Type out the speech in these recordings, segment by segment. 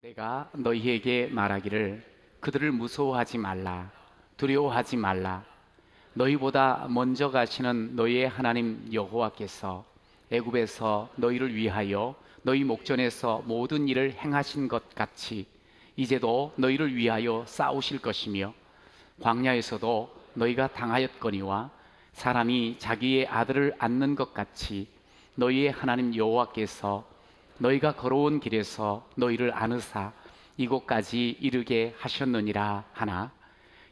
내가 너희에게 말하기를 그들을 무서워하지 말라, 두려워하지 말라. 너희보다 먼저 가시는 너희의 하나님 여호와께서 애굽에서 너희를 위하여 너희 목전에서 모든 일을 행하신 것 같이 이제도 너희를 위하여 싸우실 것이며, 광야에서도 너희가 당하였거니와 사람이 자기의 아들을 안는 것 같이 너희의 하나님 여호와께서 너희가 걸어온 길에서 너희를 안으사 이곳까지 이르게 하셨느니라 하나,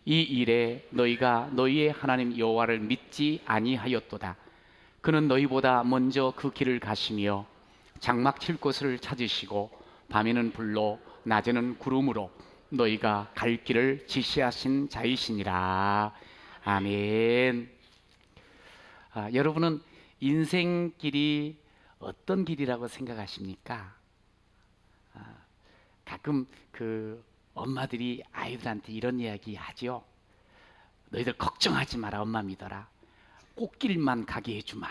이 일에 너희가 너희의 하나님 여호와를 믿지 아니하였도다. 그는 너희보다 먼저 그 길을 가시며 장막 칠 곳을 찾으시고 밤에는 불로 낮에는 구름으로 너희가 갈 길을 지시하신 자이시니라. 아멘. 여러분은 인생길이 어떤 길이라고 생각하십니까? 가끔 그 엄마들이 아이들한테 이런 이야기 하죠. 너희들 걱정하지 마라, 엄마 믿어라. 꽃길만 가게 해주마.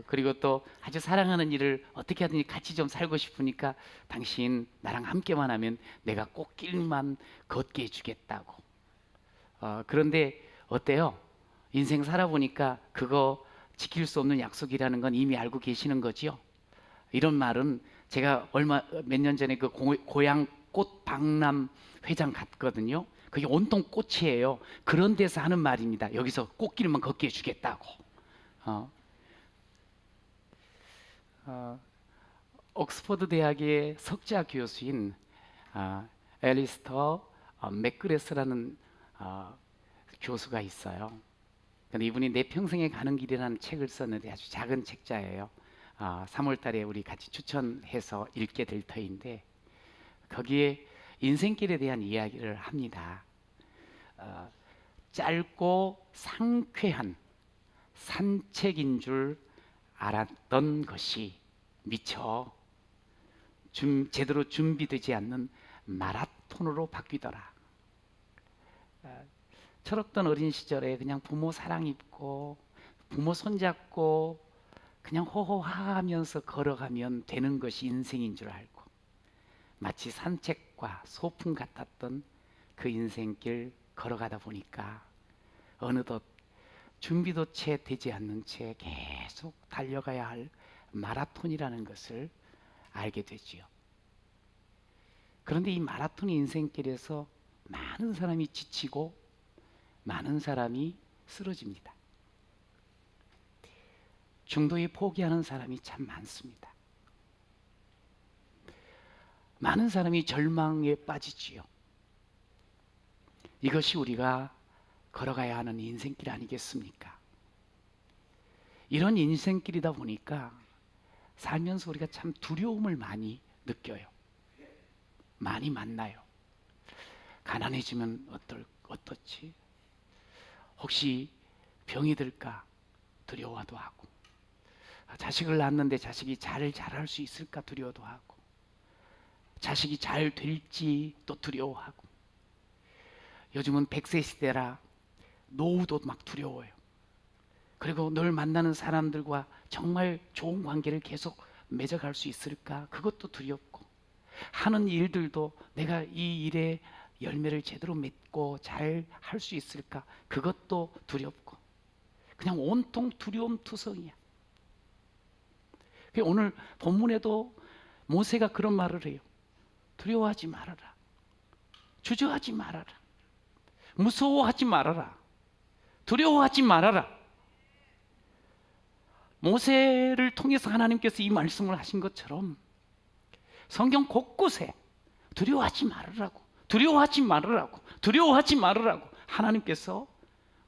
그리고 또 아주 사랑하는 일을 어떻게 하든지 같이 좀 살고 싶으니까 당신 나랑 함께만 하면 내가 꽃길만 걷게 해주겠다고. 그런데 어때요? 인생 살아보니까 그거 지킬 수 없는 약속이라는 건 이미 알고 계시는 거지요. 이런 말은 제가 몇 년 전에 그 고향 꽃 박람 회장 갔거든요. 그게 온통 꽃이에요. 그런 데서 하는 말입니다. 여기서 꽃길만 걷게 해주겠다고. 옥스퍼드 대학의 석자 교수인 앨리스터 맥그레스라는 교수가 있어요. 근데 이분이 내 평생에 가는 길이라는 책을 썼는데 아주 작은 책자예요. 3월 달에 우리 같이 추천해서 읽게 될 터인데, 거기에 인생길에 대한 이야기를 합니다. 짧고 상쾌한 산책인 줄 알았던 것이 미처 제대로 준비되지 않는 마라톤으로 바뀌더라. 철없던 어린 시절에 그냥 부모 사랑 입고 부모 손잡고 그냥 호호하하면서 걸어가면 되는 것이 인생인 줄 알고, 마치 산책과 소풍 같았던 그 인생길 걸어가다 보니까 어느덧 준비도 채 되지 않는 채 계속 달려가야 할 마라톤이라는 것을 알게 되지요. 그런데 이 마라톤 인생길에서 많은 사람이 지치고 많은 사람이 쓰러집니다. 중도에 포기하는 사람이 참 많습니다. 많은 사람이 절망에 빠지지요. 이것이 우리가 걸어가야 하는 인생길 아니겠습니까? 이런 인생길이다 보니까 살면서 우리가 참 두려움을 많이 느껴요. 많이 만나요. 가난해지면 어떻지? 혹시 병이 들까 두려워도 하고, 자식을 낳았는데 자식이 잘 자랄 수 있을까 두려워도 하고, 자식이 잘 될지 또 두려워하고, 요즘은 100세 시대라 노후도 막 두려워요. 그리고 늘 만나는 사람들과 정말 좋은 관계를 계속 맺어갈 수 있을까 그것도 두렵고, 하는 일들도 내가 이 일에 열매를 제대로 맺고 잘 할 수 있을까 그것도 두렵고, 그냥 온통 두려움 투성이야. 오늘 본문에도 모세가 그런 말을 해요. 두려워하지 말아라, 주저하지 말아라, 무서워하지 말아라, 두려워하지 말아라. 모세를 통해서 하나님께서 이 말씀을 하신 것처럼 성경 곳곳에 두려워하지 말으라고, 두려워하지 말으라고, 두려워하지 말으라고 하나님께서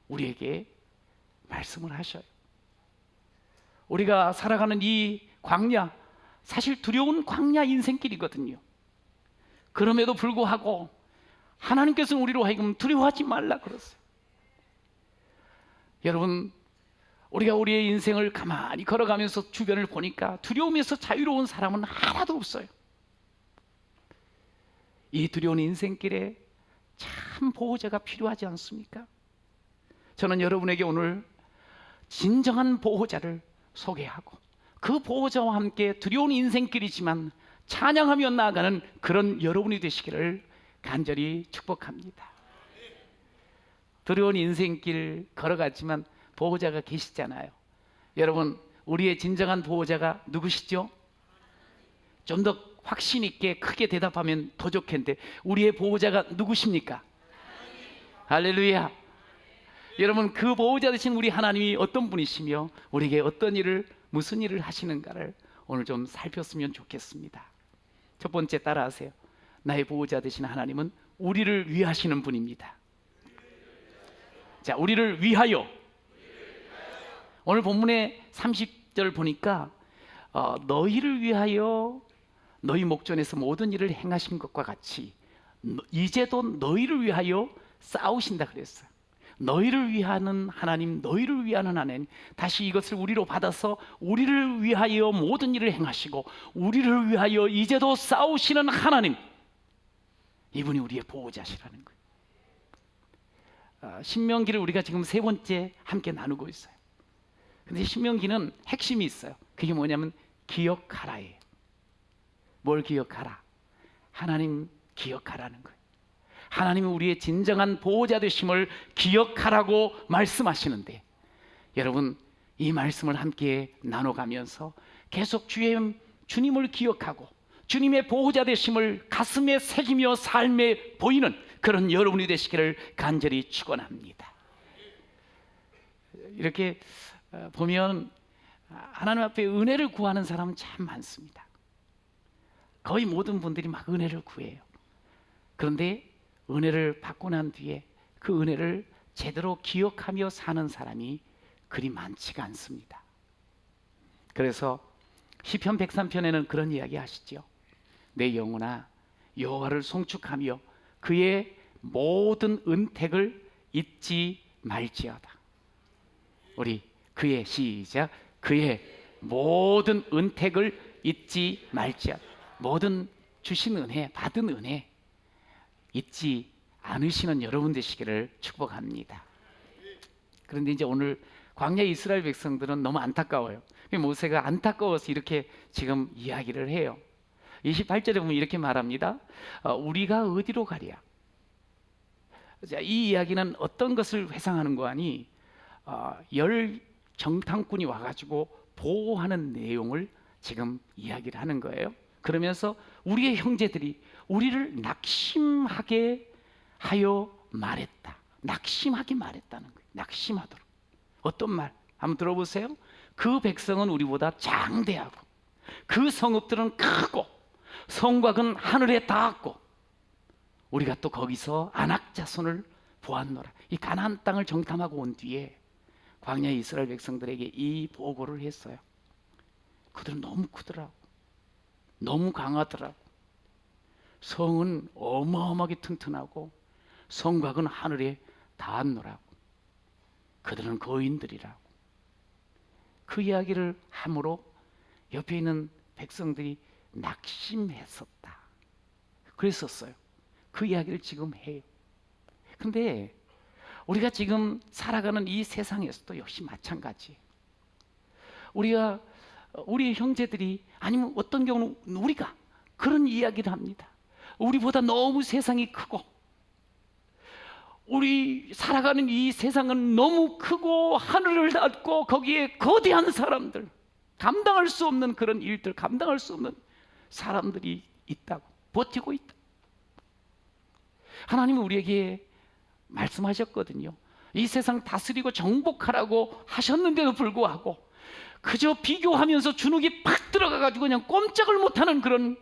우리에게 말씀을 하셔요. 우리가 살아가는 이 광야, 사실 두려운 광야 인생길이거든요. 그럼에도 불구하고 하나님께서는 우리로 하여금 두려워하지 말라 그러세요. 여러분, 우리가 우리의 인생을 가만히 걸어가면서 주변을 보니까 두려움에서 자유로운 사람은 하나도 없어요. 이 두려운 인생길에 참 보호자가 필요하지 않습니까? 저는 여러분에게 오늘 진정한 보호자를 소개하고, 그 보호자와 함께 두려운 인생길이지만 찬양하며 나아가는 그런 여러분이 되시기를 간절히 축복합니다. 두려운 인생길 걸어갔지만 보호자가 계시잖아요. 여러분, 우리의 진정한 보호자가 누구시죠? 좀 더 확신 있게 크게 대답하면 더 좋겠는데, 우리의 보호자가 누구십니까? 할렐루야. 여러분, 그 보호자 되신 우리 하나님이 어떤 분이시며 우리에게 어떤 일을, 무슨 일을 하시는가를 오늘 좀 살폈으면 좋겠습니다. 첫 번째, 따라하세요. 나의 보호자 되신 하나님은 우리를 위하시는 분입니다. 자, 우리를 위하여. 오늘 본문의 30절 보니까 너희를 위하여 너희 목전에서 모든 일을 행하신 것과 같이 이제도 너희를 위하여 싸우신다 그랬어요. 너희를 위하는 하나님, 너희를 위하는 하나님. 다시 이것을 우리로 받아서 우리를 위하여 모든 일을 행하시고 우리를 위하여 이제도 싸우시는 하나님, 이분이 우리의 보호자시라는 거예요. 신명기를 우리가 지금 세 번째 함께 나누고 있어요. 근데 신명기는 핵심이 있어요. 그게 뭐냐면 기억하라예요. 뭘 기억하라? 하나님 기억하라는 거예요. 하나님이 우리의 진정한 보호자 되심을 기억하라고 말씀하시는데, 여러분, 이 말씀을 함께 나눠가면서 계속 주님을 기억하고 주님의 보호자 되심을 가슴에 새기며 삶에 보이는 그런 여러분이 되시기를 간절히 축원합니다. 이렇게 보면 하나님 앞에 은혜를 구하는 사람은 참 많습니다. 거의 모든 분들이 막 은혜를 구해요. 그런데 은혜를 받고 난 뒤에 그 은혜를 제대로 기억하며 사는 사람이 그리 많지가 않습니다. 그래서 시편 103편에는 그런 이야기 하시죠. 내 영혼아 여호와를 송축하며 그의 모든 은택을 잊지 말지어다. 우리 그의 시작, 그의 모든 은택을 잊지 말지어다. 모든 주신 은혜, 받은 은혜 잊지 않으시는 여러분 되시기를 축복합니다. 그런데 이제 오늘 광야 이스라엘 백성들은 너무 안타까워요. 모세가 안타까워서 이렇게 지금 이야기를 해요. 28절에 보면 이렇게 말합니다. 우리가 어디로 가랴? 자, 이 이야기는 어떤 것을 회상하는 거 아니, 열 정탐꾼이 와가지고 보호하는 내용을 지금 이야기를 하는 거예요. 그러면서 우리의 형제들이 우리를 낙심하게 하여 말했다. 낙심하게 말했다는 거예요. 낙심하도록. 어떤 말? 한번 들어보세요. 그 백성은 우리보다 장대하고 그 성읍들은 크고 성곽은 하늘에 닿았고 우리가 또 거기서 아낙 자손을 보았노라. 이 가나안 땅을 정탐하고 온 뒤에 광야 이스라엘 백성들에게 이 보고를 했어요. 그들은 너무 크더라고. 너무 강하더라고. 성은 어마어마하게 튼튼하고 성곽은 하늘에 닿았노라고. 그들은 거인들이라고. 그 이야기를 함으로 옆에 있는 백성들이 낙심했었다. 그랬었어요. 그 이야기를 지금 해요. 근데 우리가 지금 살아가는 이 세상에서도 역시 마찬가지예요. 우리가 우리 형제들이 아니면 어떤 경우는 우리가 그런 이야기를 합니다. 우리보다 너무 세상이 크고 우리 살아가는 이 세상은 너무 크고 하늘을 닫고 거기에 거대한 사람들, 감당할 수 없는 그런 일들, 감당할 수 없는 사람들이 있다고, 버티고 있다. 하나님은 우리에게 말씀하셨거든요. 이 세상 다스리고 정복하라고 하셨는데도 불구하고 그저 비교하면서 주눅이 팍 들어가가지고 그냥 꼼짝을 못하는 그런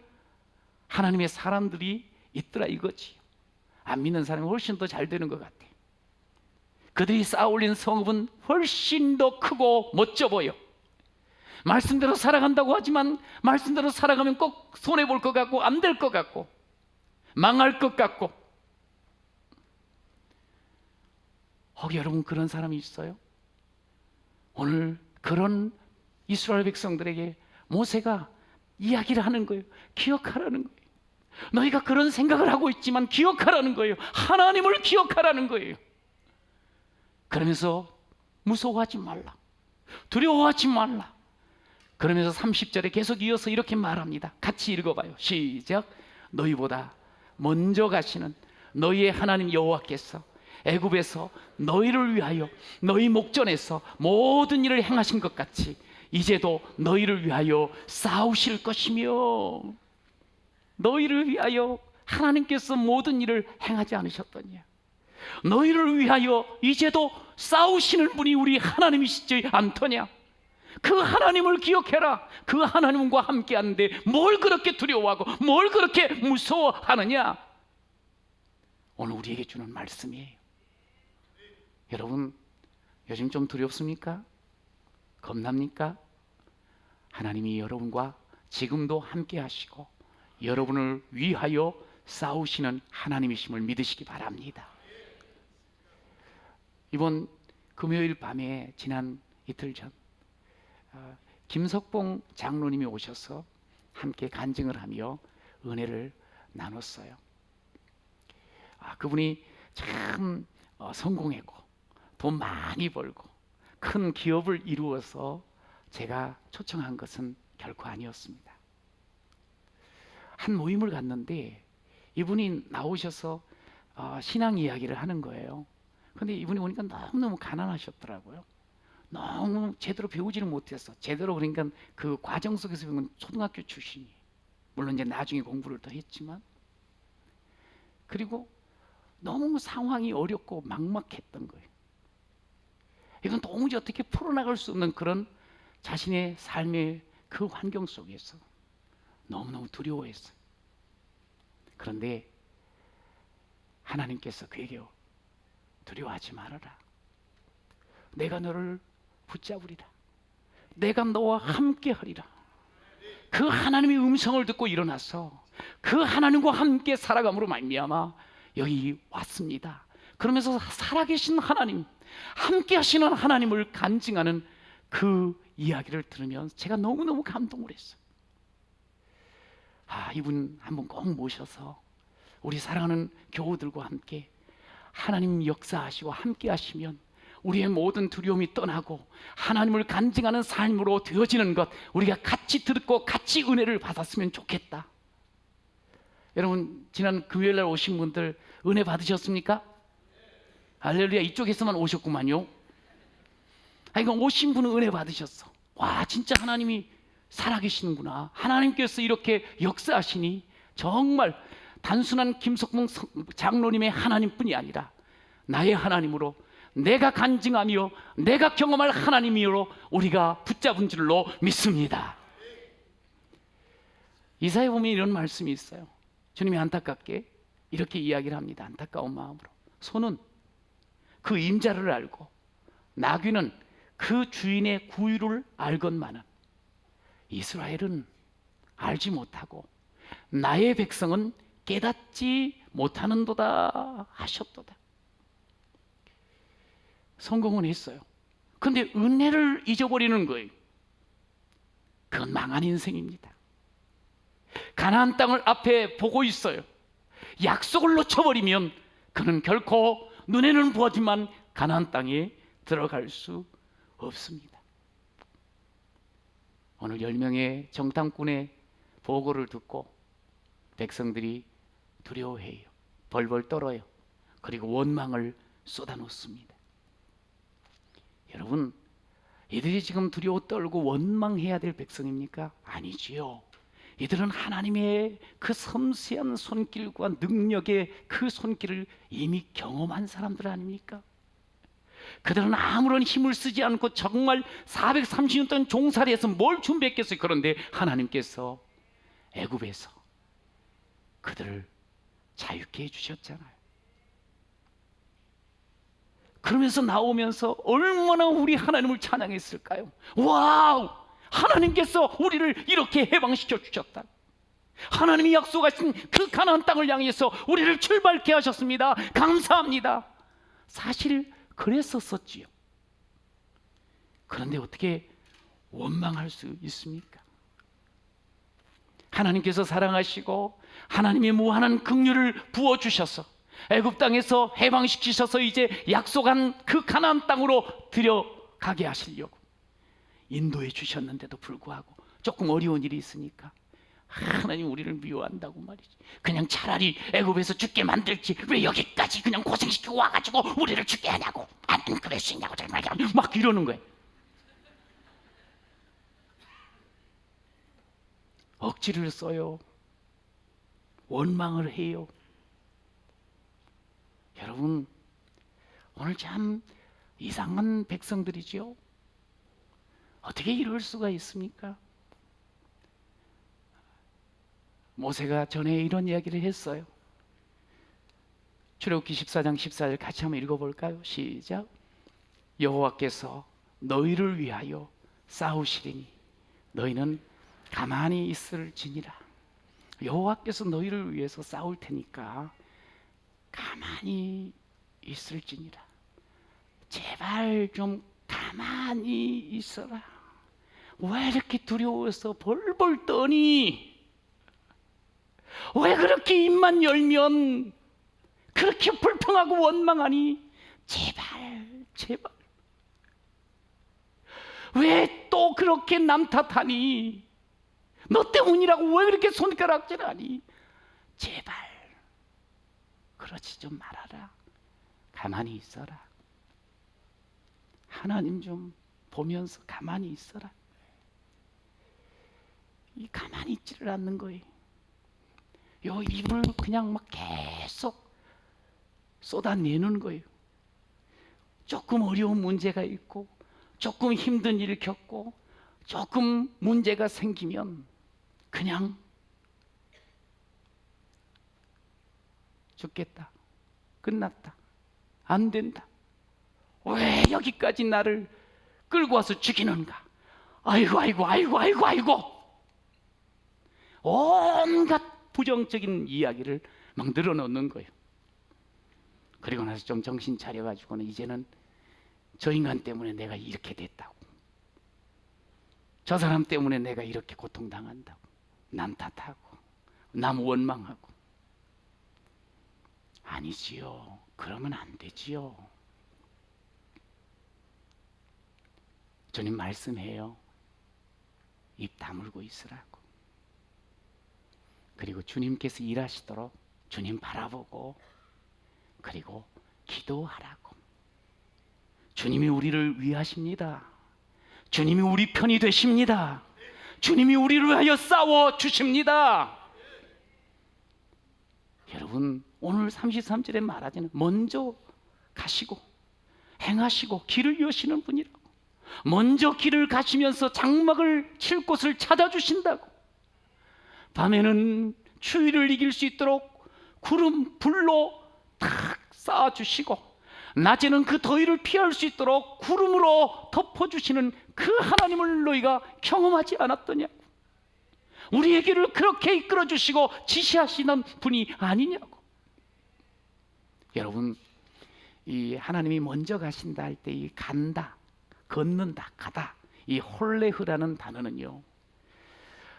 하나님의 사람들이 있더라 이거지. 안 믿는 사람이 훨씬 더 잘 되는 것 같아. 그들이 쌓아올린 성읍은 훨씬 더 크고 멋져 보여. 말씀대로 살아간다고 하지만 말씀대로 살아가면 꼭 손해볼 것 같고 안 될 것 같고 망할 것 같고. 여러분 그런 사람이 있어요? 오늘 그런 이스라엘 백성들에게 모세가 이야기를 하는 거예요. 기억하라는 거예요. 너희가 그런 생각을 하고 있지만 기억하라는 거예요. 하나님을 기억하라는 거예요. 그러면서 무서워하지 말라, 두려워하지 말라. 그러면서 30절에 계속 이어서 이렇게 말합니다. 같이 읽어봐요. 시작. 너희보다 먼저 가시는 너희의 하나님 여호와께서 애굽에서 너희를 위하여 너희 목전에서 모든 일을 행하신 것 같이 이제도 너희를 위하여 싸우실 것이며, 너희를 위하여 하나님께서 모든 일을 행하지 않으셨더냐? 너희를 위하여 이제도 싸우시는 분이 우리 하나님이시지 않더냐? 그 하나님을 기억해라. 그 하나님과 함께 하는데 뭘 그렇게 두려워하고 뭘 그렇게 무서워하느냐? 오늘 우리에게 주는 말씀이에요. 여러분, 요즘 좀 두렵습니까? 겁납니까? 하나님이 여러분과 지금도 함께 하시고 여러분을 위하여 싸우시는 하나님이심을 믿으시기 바랍니다. 이번 금요일 밤에 지난 이틀 전 김석봉 장로님이 오셔서 함께 간증을 하며 은혜를 나눴어요. 그분이 참 성공했고 돈 많이 벌고 큰 기업을 이루어서 제가 초청한 것은 결코 아니었습니다. 한 모임을 갔는데 이분이 나오셔서 신앙 이야기를 하는 거예요. 그런데 이분이 오니까 너무너무 가난하셨더라고요. 너무 제대로 배우지는 못했어. 제대로 그러니까 그 과정 속에서 배운 초등학교 출신이, 물론 이제 나중에 공부를 더 했지만, 그리고 너무 상황이 어렵고 막막했던 거예요. 이건 도무지 어떻게 풀어나갈 수 없는 그런 자신의 삶의 그 환경 속에서 너무너무 두려워했어요. 그런데 하나님께서 그에게 두려워하지 말아라. 내가 너를 붙잡으리라. 내가 너와 함께 하리라. 그 하나님의 음성을 듣고 일어나서 그 하나님과 함께 살아감으로 말미암아 여기 왔습니다. 그러면서 살아계신 하나님, 함께 하시는 하나님을 간증하는 그 이야기를 들으면 제가 너무너무 감동을 했어요. 이분 한번 꼭 모셔서 우리 사랑하는 교우들과 함께 하나님 역사하시고 함께 하시면 우리의 모든 두려움이 떠나고 하나님을 간증하는 삶으로 되어지는 것, 우리가 같이 듣고 같이 은혜를 받았으면 좋겠다. 여러분, 지난 금요일날 오신 분들 은혜 받으셨습니까? 할렐루야. 이쪽에서만 오셨구만요. 이거 오신 분은 은혜 받으셨어. 와, 진짜 하나님이 살아계시는구나. 하나님께서 이렇게 역사하시니 정말 단순한 김석봉 장로님의 하나님뿐이 아니라 나의 하나님으로, 내가 간증하며 내가 경험할 하나님이로 우리가 붙잡은 줄로 믿습니다. 이사야 보면 이런 말씀이 있어요. 주님이 안타깝게 이렇게 이야기를 합니다. 안타까운 마음으로. 소는 그 임자를 알고 나귀는 그 주인의 구유를 알건만은 이스라엘은 알지 못하고 나의 백성은 깨닫지 못하는도다 하셨도다. 성공은 했어요. 그런데 은혜를 잊어버리는 거예요. 그건 망한 인생입니다. 가나안 땅을 앞에 보고 있어요. 약속을 놓쳐버리면 그는 결코 눈에는 보지만 가나안 땅에 들어갈 수 없습니다. 오늘 10명의 정탐꾼의 보고를 듣고 백성들이 두려워해요. 벌벌 떨어요. 그리고 원망을 쏟아놓습니다. 여러분, 이들이 지금 두려워 떨고 원망해야 될 백성입니까? 아니지요. 이들은 하나님의 그 섬세한 손길과 능력의 그 손길을 이미 경험한 사람들 아닙니까? 그들은 아무런 힘을 쓰지 않고 정말 430년 동안 종살이 해서 뭘 준비했겠어요. 그런데 하나님께서 애굽에서 그들을 자유케 해주셨잖아요. 그러면서 나오면서 얼마나 우리 하나님을 찬양했을까요? 와우! 하나님께서 우리를 이렇게 해방시켜 주셨다. 하나님이 약속하신 그 가나안 땅을 향해서 우리를 출발케 하셨습니다. 감사합니다. 사실 그랬었지요. 그런데 어떻게 원망할 수 있습니까? 하나님께서 사랑하시고 하나님의 무한한 긍휼을 부어주셔서 애굽 땅에서 해방시키셔서 이제 약속한 그 가나안 땅으로 들여가게 하시려고 인도해 주셨는데도 불구하고 조금 어려운 일이 있으니까 하나님 우리를 미워한다고 말이지. 그냥 차라리 애굽에서 죽게 만들지 왜 여기까지 그냥 고생시키고 와가지고 우리를 죽게 하냐고, 안 그럴 수 있냐고 막 이러는 거예요. 억지를 써요. 원망을 해요. 여러분, 오늘 참 이상한 백성들이지요. 어떻게 이럴 수가 있습니까? 모세가 전에 이런 이야기를 했어요. 출애굽기 14장 14절 같이 한번 읽어볼까요? 시작. 여호와께서 너희를 위하여 싸우시리니 너희는 가만히 있을지니라. 여호와께서 너희를 위해서 싸울 테니까 가만히 있을지니라. 제발 좀 가만히 있어라. 왜 이렇게 두려워서 벌벌 떠니? 왜 그렇게 입만 열면 그렇게 불평하고 원망하니? 제발 제발. 왜 또 그렇게 남 탓하니? 너 때문이라고 왜 그렇게 손가락질하니? 제발 그러지 좀 말아라. 가만히 있어라. 하나님 좀 보면서 가만히 있어라. 이 가만히 있지를 않는 거예요. 요 입을 그냥 막 계속 쏟아내는 거예요. 조금 어려운 문제가 있고 조금 힘든 일을 겪고 조금 문제가 생기면 그냥 죽겠다, 끝났다, 안 된다, 왜 여기까지 나를 끌고 와서 죽이는가, 아이고 아이고 아이고 아이고 아이고, 온갖 부정적인 이야기를 막 늘어놓는 거예요. 그리고 나서 좀 정신 차려가지고는 이제는 저 인간 때문에 내가 이렇게 됐다고, 저 사람 때문에 내가 이렇게 고통당한다고, 남 탓하고 남 원망하고. 아니지요. 그러면 안 되지요. 주님 말씀해요. 입 다물고 있으라고. 그리고 주님께서 일하시도록 주님 바라보고, 그리고 기도하라고. 주님이 우리를 위하십니다. 주님이 우리 편이 되십니다. 주님이 우리를 위하여 싸워 주십니다. 여러분, 오늘 33절에 말하자면 먼저 가시고 행하시고 길을 여시는 분이라고. 먼저 길을 가시면서 장막을 칠 곳을 찾아주신다고. 밤에는 추위를 이길 수 있도록 구름 불로 탁 쌓아주시고, 낮에는 그 더위를 피할 수 있도록 구름으로 덮어주시는 그 하나님을 너희가 경험하지 않았더냐고. 우리에게를 그렇게 이끌어주시고 지시하시는 분이 아니냐고. 여러분, 이 하나님이 먼저 가신다 할 때 이 간다, 걷는다, 가다, 이 홀레흐라는 단어는요,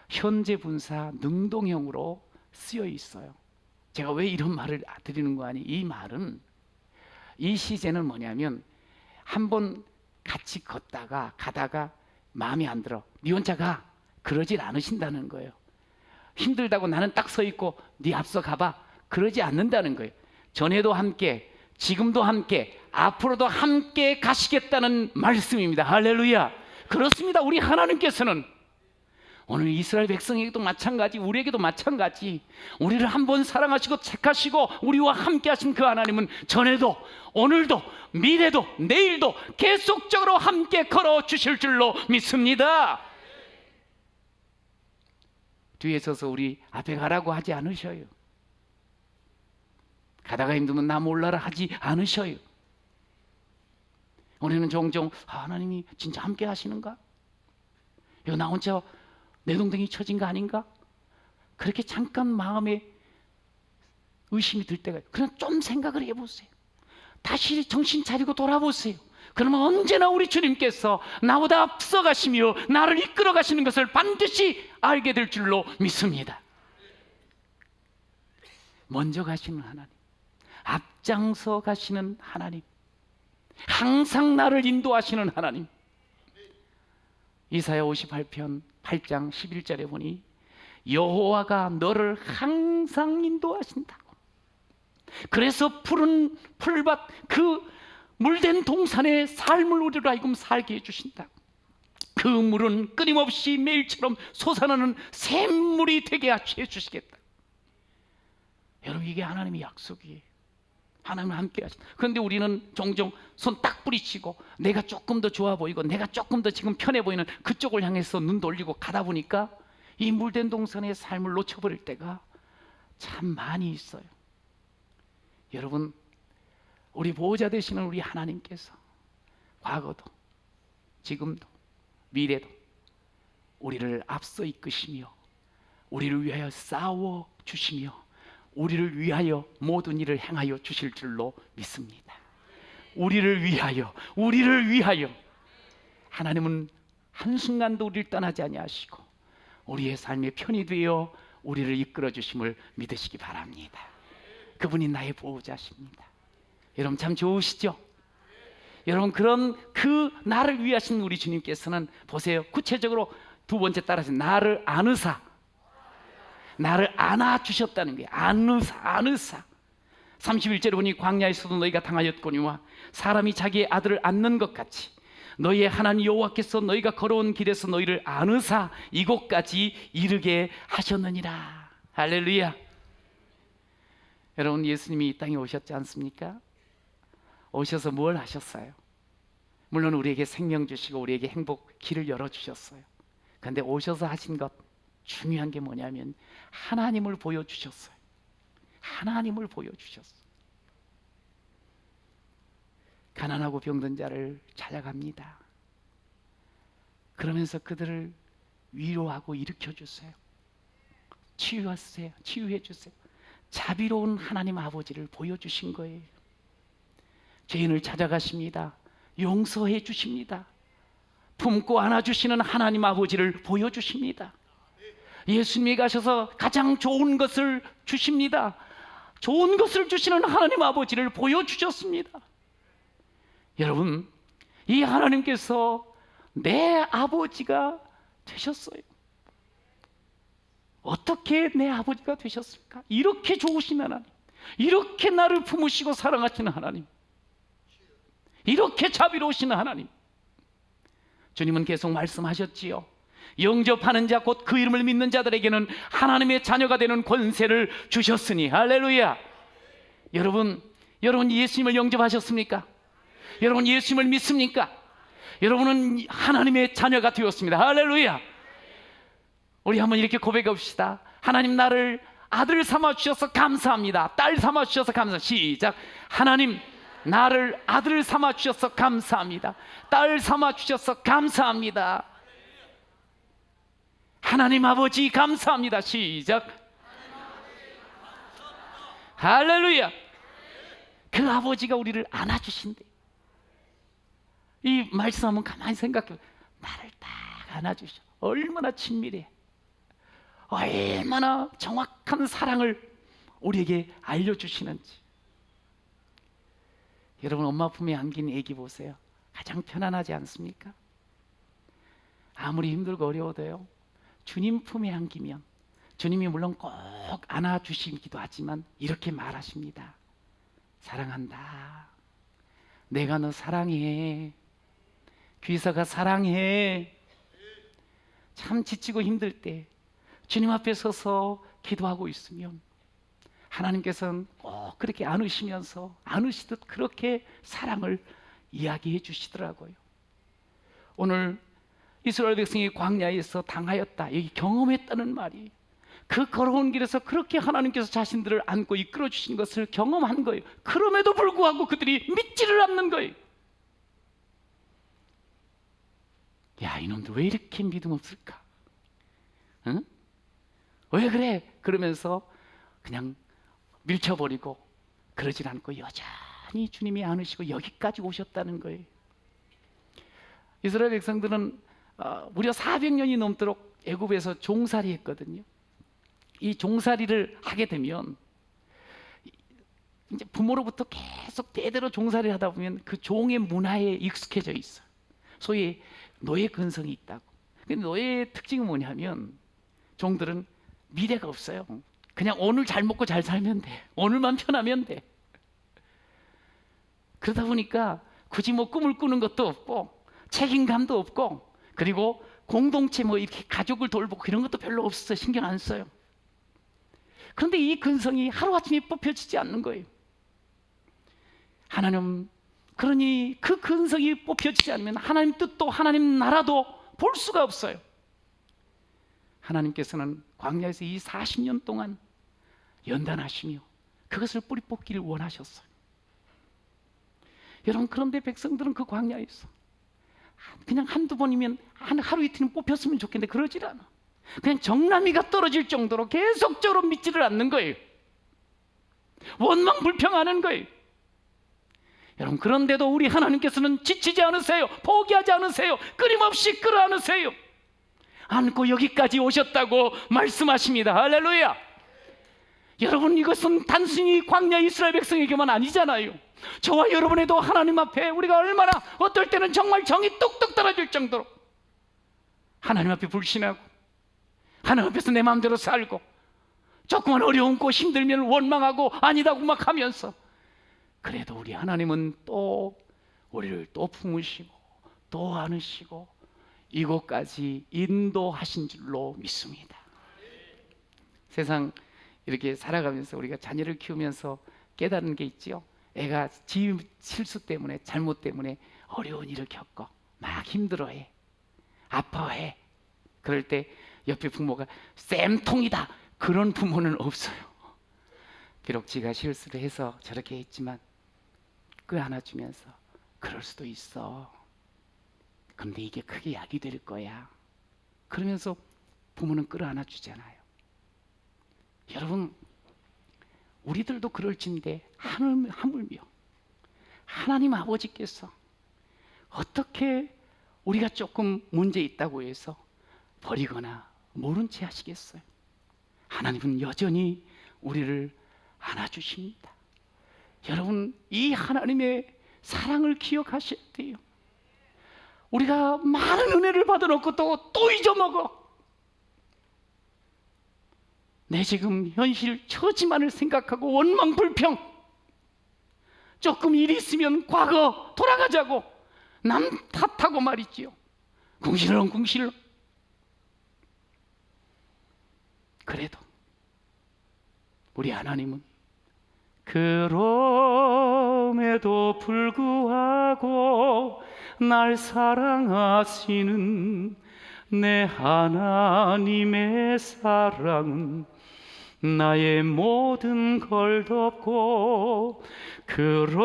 현재 분사 능동형으로 쓰여 있어요. 제가 왜 이런 말을 드리는 거 아니? 이 말은, 이 시제는 뭐냐면, 한번 같이 걷다가 가다가 마음에 안 들어, 네 혼자 가, 그러질 않으신다는 거예요. 힘들다고 나는 딱 서 있고 네 앞서 가봐, 그러지 않는다는 거예요. 전에도 함께, 지금도 함께, 앞으로도 함께 가시겠다는 말씀입니다. 할렐루야. 그렇습니다. 우리 하나님께서는 오늘 이스라엘 백성에게도 마찬가지, 우리에게도 마찬가지, 우리를 한번 사랑하시고 택하시고 우리와 함께 하신 그 하나님은 전에도 오늘도 미래도 내일도 계속적으로 함께 걸어 주실 줄로 믿습니다. 뒤에 서서 우리 앞에 가라고 하지 않으셔요. 가다가 힘들면 나 몰라라 하지 않으셔요. 우리는 종종 하나님이 진짜 함께 하시는가? 이거 나 혼자 내 동댕이 쳐진 거 아닌가? 그렇게 잠깐 마음에 의심이 들 때가, 그냥 좀 생각을 해보세요. 다시 정신 차리고 돌아보세요. 그러면 언제나 우리 주님께서 나보다 앞서 가시며 나를 이끌어 가시는 것을 반드시 알게 될 줄로 믿습니다. 먼저 가시는 하나님, 앞장서 가시는 하나님, 항상 나를 인도하시는 하나님, 이사야 58편 8장 11절에 보니 여호와가 너를 항상 인도하신다고. 그래서 푸른 풀밭 그 물된 동산의 삶을 우리로 하여금 살게 해주신다고. 그 물은 끊임없이 매일처럼 솟아나는 샘물이 되게 해주시겠다. 여러분, 이게 하나님의 약속이에요. 하나님은 함께 하신다. 그런데 우리는 종종 손 딱 뿌리치고 내가 조금 더 좋아 보이고 내가 조금 더 지금 편해 보이는 그쪽을 향해서 눈 돌리고 가다 보니까 이 물된 동산의 삶을 놓쳐버릴 때가 참 많이 있어요. 여러분, 우리 보호자 되시는 우리 하나님께서 과거도 지금도 미래도 우리를 앞서 이끄시며 우리를 위하여 싸워 주시며 우리를 위하여 모든 일을 행하여 주실 줄로 믿습니다. 우리를 위하여 하나님은 한순간도 우리를 떠나지 아니하시고 우리의 삶의 편이 되어 우리를 이끌어 주심을 믿으시기 바랍니다. 그분이 나의 보호자십니다. 여러분, 참 좋으시죠? 여러분, 그런 그 나를 위하신 우리 주님께서는 보세요, 구체적으로 두 번째 따라서 나를 안으사, 나를 안아주셨다는 거예요. 안으사 31절에 보니 광야에서도 너희가 당하였거니와 사람이 자기의 아들을 안는 것 같이 너희의 하나님 여호와께서 너희가 걸어온 길에서 너희를 안으사 이곳까지 이르게 하셨느니라. 할렐루야. 여러분, 예수님이 이 땅에 오셨지 않습니까? 오셔서 뭘 하셨어요? 물론 우리에게 생명 주시고 우리에게 행복 길을 열어주셨어요. 그런데 오셔서 하신 것 중요한 게 뭐냐면 하나님을 보여주셨어요. 하나님을 보여주셨어요. 가난하고 병든 자를 찾아갑니다. 그러면서 그들을 위로하고 일으켜주세요. 치유해주세요. 자비로운 하나님 아버지를 보여주신 거예요. 죄인을 찾아가십니다. 용서해 주십니다. 품고 안아주시는 하나님 아버지를 보여주십니다. 예수님이 가셔서 가장 좋은 것을 주십니다. 좋은 것을 주시는 하나님 아버지를 보여주셨습니다. 여러분, 이 하나님께서 내 아버지가 되셨어요. 어떻게 내 아버지가 되셨을까? 이렇게 좋으신 하나님, 이렇게 나를 품으시고 사랑하시는 하나님, 이렇게 자비로우신 하나님. 주님은 계속 말씀하셨지요. 영접하는 자 곧 그 이름을 믿는 자들에게는 하나님의 자녀가 되는 권세를 주셨으니. 할렐루야. 여러분 예수님을 영접하셨습니까? 여러분 예수님을 믿습니까? 여러분은 하나님의 자녀가 되었습니다. 할렐루야. 우리 한번 이렇게 고백해 봅시다. 하나님, 나를 아들 삼아 주셔서 감사합니다. 딸 삼아 주셔서 감사합니다. 시작. 하나님, 나를 아들 삼아 주셔서 감사합니다. 딸 삼아 주셔서 감사합니다. 하나님 아버지 감사합니다. 시작. 할렐루야. 그 아버지가 우리를 안아주신대. 이 말씀 한번 가만히 생각해. 나를 딱 안아주셔. 얼마나 친밀해. 얼마나 정확한 사랑을 우리에게 알려주시는지. 여러분, 엄마 품에 안긴 아기 보세요. 가장 편안하지 않습니까? 아무리 힘들고 어려워도요, 주님 품에 안기면 주님이 물론 꼭 안아주시기도 하지만 이렇게 말하십니다. 사랑한다. 내가 너 사랑해. 귀사가 사랑해. 참 지치고 힘들 때 주님 앞에 서서 기도하고 있으면 하나님께서는 꼭 그렇게 안으시면서 안으시듯 그렇게 사랑을 이야기해 주시더라고요. 오늘 이스라엘 백성이 광야에서 당하였다, 여기 경험했다는 말이, 그 걸어온 길에서 그렇게 하나님께서 자신들을 안고 이끌어 주신 것을 경험한 거예요. 그럼에도 불구하고 그들이 믿지를 않는 거예요. 야, 이놈들 왜 이렇게 믿음 없을까? 응? 왜 그래? 그러면서 그냥 밀쳐버리고 그러질 않고 여전히 주님이 안으시고 여기까지 오셨다는 거예요. 이스라엘 백성들은 무려 400년이 넘도록 애굽에서 종살이 했거든요. 이 종살이를 하게 되면 이제 부모로부터 계속 대대로 종살이를 하다 보면 그 종의 문화에 익숙해져 있어요. 소위 노예 근성이 있다고. 근데 노예의 특징은 뭐냐면 종들은 미래가 없어요. 그냥 오늘 잘 먹고 잘 살면 돼. 오늘만 편하면 돼. 그러다 보니까 굳이 뭐 꿈을 꾸는 것도 없고 책임감도 없고, 그리고 공동체 뭐 이렇게 가족을 돌보고 이런 것도 별로 없어서 신경 안 써요. 그런데 이 근성이 하루아침에 뽑혀지지 않는 거예요. 하나님, 그러니 그 근성이 뽑혀지지 않으면 하나님 뜻도 하나님 나라도 볼 수가 없어요. 하나님께서는 광야에서 이 40년 동안 연단하시며 그것을 뿌리 뽑기를 원하셨어요. 여러분, 그런데 백성들은 그 광야에서 그냥 한두 번이면 하루 이틀은 뽑혔으면 좋겠는데 그러질 않아. 그냥 정나미가 떨어질 정도로 계속적으로 믿지를 않는 거예요. 원망불평하는 거예요. 여러분, 그런데도 우리 하나님께서는 지치지 않으세요. 포기하지 않으세요. 끊임없이 끌어안으세요. 안고 여기까지 오셨다고 말씀하십니다. 할렐루야. 여러분, 이것은 단순히 광야 이스라엘 백성에게만 아니잖아요. 저와 여러분에도 하나님 앞에 우리가 얼마나 어떨 때는 정말 정이 뚝뚝 떨어질 정도로 하나님 앞에 불신하고 하나님 앞에서 내 마음대로 살고 조금만 어려움고 힘들면 원망하고 아니다고 막 하면서, 그래도 우리 하나님은 또 우리를 또 품으시고 또 안으시고 이곳까지 인도하신 줄로 믿습니다. 세상 이렇게 살아가면서 우리가 자녀를 키우면서 깨달은 게 있지요. 애가 지 실수 때문에, 잘못 때문에 어려운 일을 겪고 막 힘들어해, 아파해. 그럴 때 옆에 부모가 쌤통이다, 그런 부모는 없어요. 비록 지가 실수를 해서 저렇게 했지만 끄안아주면서 그럴 수도 있어, 그런데 이게 크게 약이 될 거야, 그러면서 부모는 끌어안아주잖아요. 여러분, 우리들도 그럴진데 하물며 하나님 아버지께서 어떻게 우리가 조금 문제 있다고 해서 버리거나 모른 채 하시겠어요? 하나님은 여전히 우리를 안아주십니다. 여러분, 이 하나님의 사랑을 기억하셔야 돼요. 우리가 많은 은혜를 받아놓고 또 잊어먹어. 내 지금 현실 처지만을 생각하고 원망불평, 조금 일 있으면 과거 돌아가자고 남 탓하고 말이지요. 궁시렁궁시렁. 그래도 우리 하나님은 그럼에도 불구하고 날 사랑하시는 내 하나님의 사랑은 나의 모든 걸 덮고, 그럼에도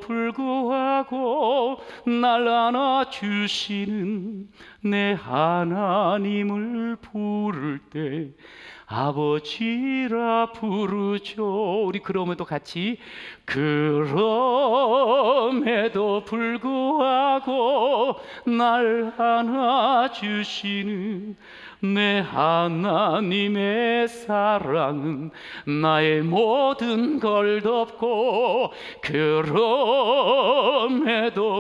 불구하고 날 안아주시는 내 하나님을 부를 때 아버지라 부르죠. 우리 그럼에도 같이, 그럼에도 불구하고 날 안아주시는 내 하나님의 사랑은 나의 모든 걸 덮고, 그럼에도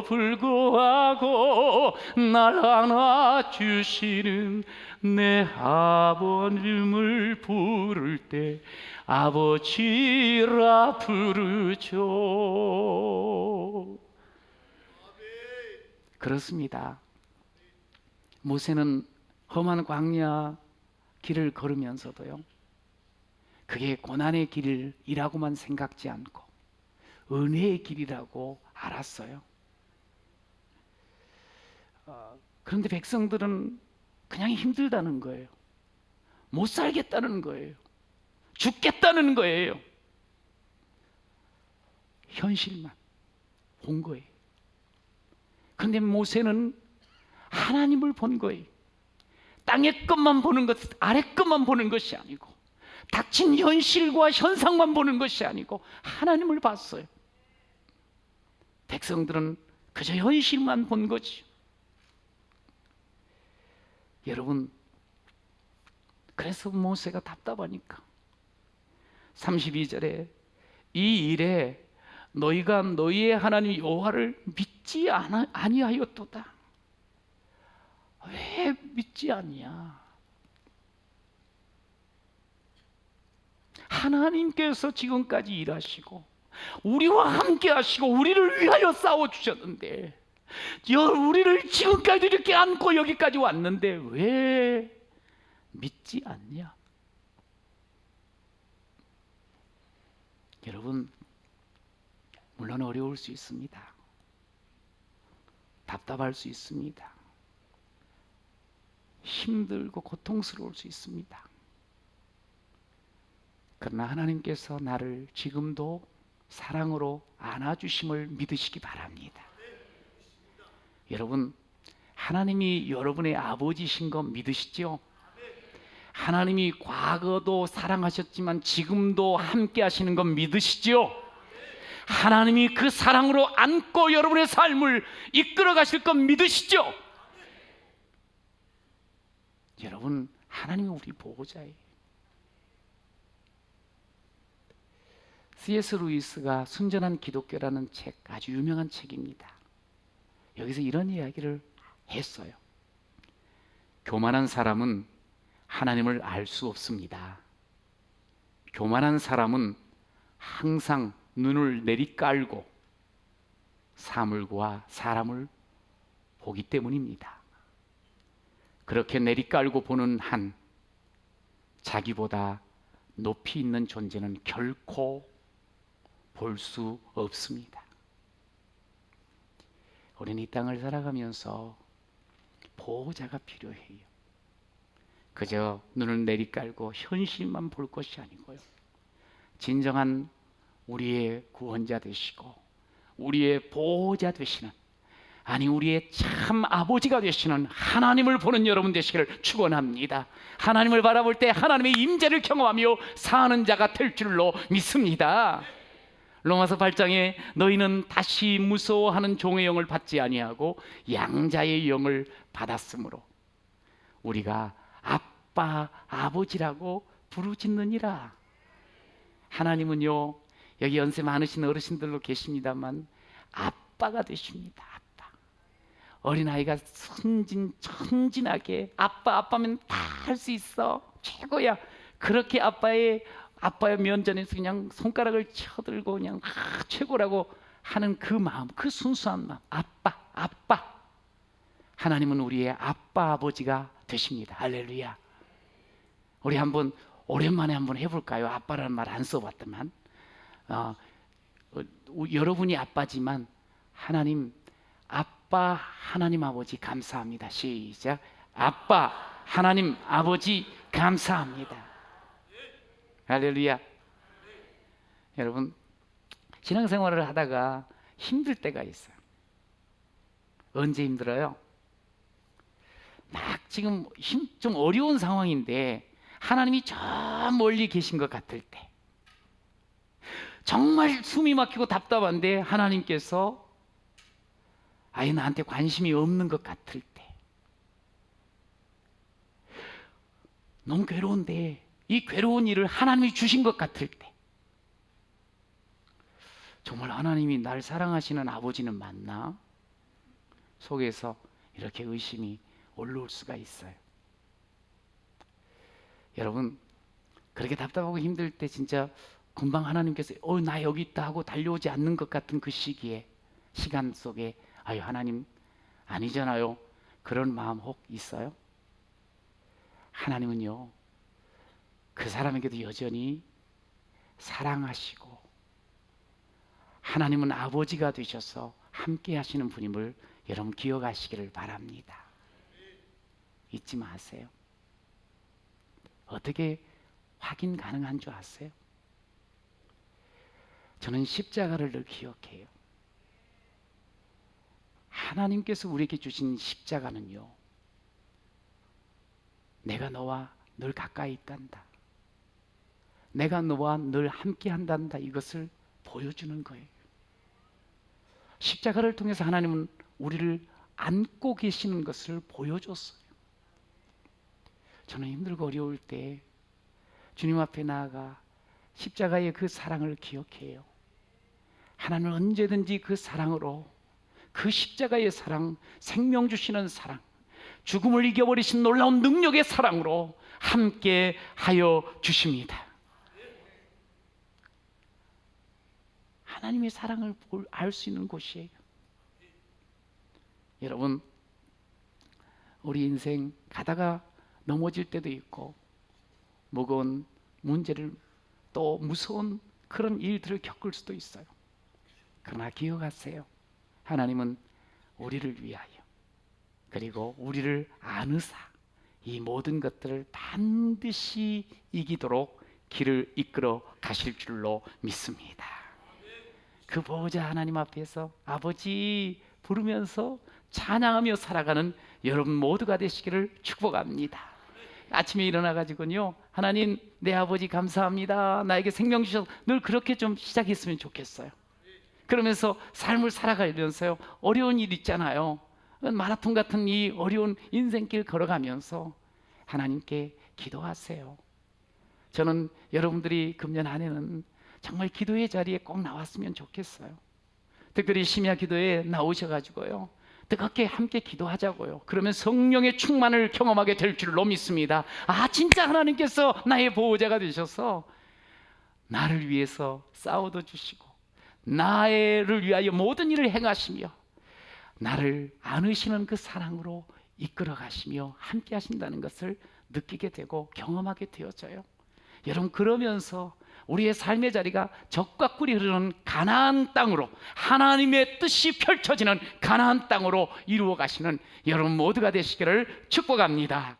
불구하고 날 안아주시는 내 아버님을 부를 때 아버지라 부르죠. 그렇습니다. 모세는 험한 광야 길을 걸으면서도요, 그게 고난의 길이라고만 생각지 않고 은혜의 길이라고 알았어요. 그런데 백성들은 그냥 힘들다는 거예요. 못 살겠다는 거예요. 죽겠다는 거예요. 현실만 본 거예요. 그런데 모세는 하나님을 본 거예요. 땅의 것만 보는 것, 아래 것만 보는 것이 아니고, 닥친 현실과 현상만 보는 것이 아니고 하나님을 봤어요. 백성들은 그저 현실만 본 거지. 여러분, 그래서 모세가 답답하니까 32절에 이 일에 너희가 너희의 하나님 여호와를 믿지 아니하였도다. 왜 믿지 않냐? 하나님께서 지금까지 일하시고 우리와 함께 하시고 우리를 위하여 싸워주셨는데, 우리를 지금까지 이렇게 안고 여기까지 왔는데 왜 믿지 않냐? 여러분, 물론 어려울 수 있습니다. 답답할 수 있습니다. 힘들고 고통스러울 수 있습니다. 그러나 하나님께서 나를 지금도 사랑으로 안아주심을 믿으시기 바랍니다. 여러분, 하나님이 여러분의 아버지신 거 믿으시죠? 하나님이 과거도 사랑하셨지만 지금도 함께 하시는 건 믿으시죠? 하나님이 그 사랑으로 안고 여러분의 삶을 이끌어 가실 건 믿으시죠? 여러분, 하나님이 우리 보호자예요. C.S. 루이스가 순전한 기독교라는 책, 아주 유명한 책입니다. 여기서 이런 이야기를 했어요. 교만한 사람은 하나님을 알 수 없습니다. 교만한 사람은 항상 눈을 내리깔고 사물과 사람을 보기 때문입니다. 그렇게 내리깔고 보는 한 자기보다 높이 있는 존재는 결코 볼 수 없습니다. 우리는 이 땅을 살아가면서 보호자가 필요해요. 그저 눈을 내리깔고 현실만 볼 것이 아니고요, 진정한 우리의 구원자 되시고 우리의 보호자 되시는, 아니 우리의 참 아버지가 되시는 하나님을 보는 여러분 되시기를 축원합니다. 하나님을 바라볼 때 하나님의 임재를 경험하며 사는 자가 될 줄로 믿습니다. 로마서 8장에 너희는 다시 무서워하는 종의 영을 받지 아니하고 양자의 영을 받았으므로 우리가 아빠, 아버지라고 부르짖느니라. 하나님은요, 여기 연세 많으신 어르신들로 계십니다만 아빠가 되십니다. 아빠. 어린아이가 천진하게 아빠면 다 할 수 있어, 최고야, 그렇게 아빠의 면전에서 그냥 손가락을 쳐들고 그냥 최고라고 하는 그 마음, 그 순수한 마음, 아빠. 하나님은 우리의 아빠, 아버지가 되십니다. 할렐루야. 우리 한번 오랜만에 한번 해볼까요? 아빠라는 말 안 써봤더만. 여러분이 아빠지만 하나님, 아빠, 하나님 아버지 감사합니다. 시작. 아빠, 하나님 아버지 감사합니다. 할렐루야. 여러분, 신앙생활을 하다가 힘들 때가 있어요. 언제 힘들어요? 막 지금 좀 어려운 상황인데 하나님이 저 멀리 계신 것 같을 때, 정말 숨이 막히고 답답한데 하나님께서 아예 나한테 관심이 없는 것 같을 때, 너무 괴로운데 이 괴로운 일을 하나님이 주신 것 같을 때, 정말 하나님이 날 사랑하시는 아버지는 맞나? 속에서 이렇게 의심이 올라올 수가 있어요. 여러분, 그렇게 답답하고 힘들 때 진짜 금방 하나님께서 나 여기 있다 하고 달려오지 않는 것 같은 그 시간 속에 아유 하나님 아니잖아요, 그런 마음 혹 있어요? 하나님은요, 그 사람에게도 여전히 사랑하시고 하나님은 아버지가 되셔서 함께 하시는 분임을 여러분 기억하시기를 바랍니다. 잊지 마세요. 어떻게 확인 가능한 줄 아세요? 저는 십자가를 늘 기억해요. 하나님께서 우리에게 주신 십자가는요, 내가 너와 늘 가까이 있단다, 내가 너와 늘 함께 한단다, 이것을 보여주는 거예요. 십자가를 통해서 하나님은 우리를 안고 계시는 것을 보여줬어요. 저는 힘들고 어려울 때 주님 앞에 나아가 십자가의 그 사랑을 기억해요. 하나님은 언제든지 그 사랑으로, 그 십자가의 사랑, 생명 주시는 사랑, 죽음을 이겨버리신 놀라운 능력의 사랑으로 함께 하여 주십니다. 하나님의 사랑을 알 수 있는 곳이에요. 여러분, 우리 인생 가다가 넘어질 때도 있고 무거운 문제를 또 무서운 그런 일들을 겪을 수도 있어요. 그러나 기억하세요. 하나님은 우리를 위하여 그리고 우리를 아느사 이 모든 것들을 반드시 이기도록 길을 이끌어 가실 줄로 믿습니다. 그 보호자 하나님 앞에서 아버지 부르면서 찬양하며 살아가는 여러분 모두가 되시기를 축복합니다. 아침에 일어나가지고요, 하나님 내 아버지 감사합니다, 나에게 생명 주셔서, 늘 그렇게 좀 시작했으면 좋겠어요. 그러면서 삶을 살아가면서요, 어려운 일 있잖아요. 마라톤 같은 이 어려운 인생길 걸어가면서 하나님께 기도하세요. 저는 여러분들이 금년 한 해는 정말 기도의 자리에 꼭 나왔으면 좋겠어요. 특별히 심야 기도에 나오셔가지고요, 뜨겁게 함께 기도하자고요. 그러면 성령의 충만을 경험하게 될 줄로 믿습니다. 아, 진짜 하나님께서 나의 보호자가 되셔서 나를 위해서 싸워도 주시고 나를 위하여 모든 일을 행하시며 나를 안으시는 그 사랑으로 이끌어 가시며 함께 하신다는 것을 느끼게 되고 경험하게 되어져요. 여러분, 그러면서 우리의 삶의 자리가 적과 꿀이 흐르는 가나안 땅으로, 하나님의 뜻이 펼쳐지는 가나안 땅으로 이루어 가시는 여러분 모두가 되시기를 축복합니다.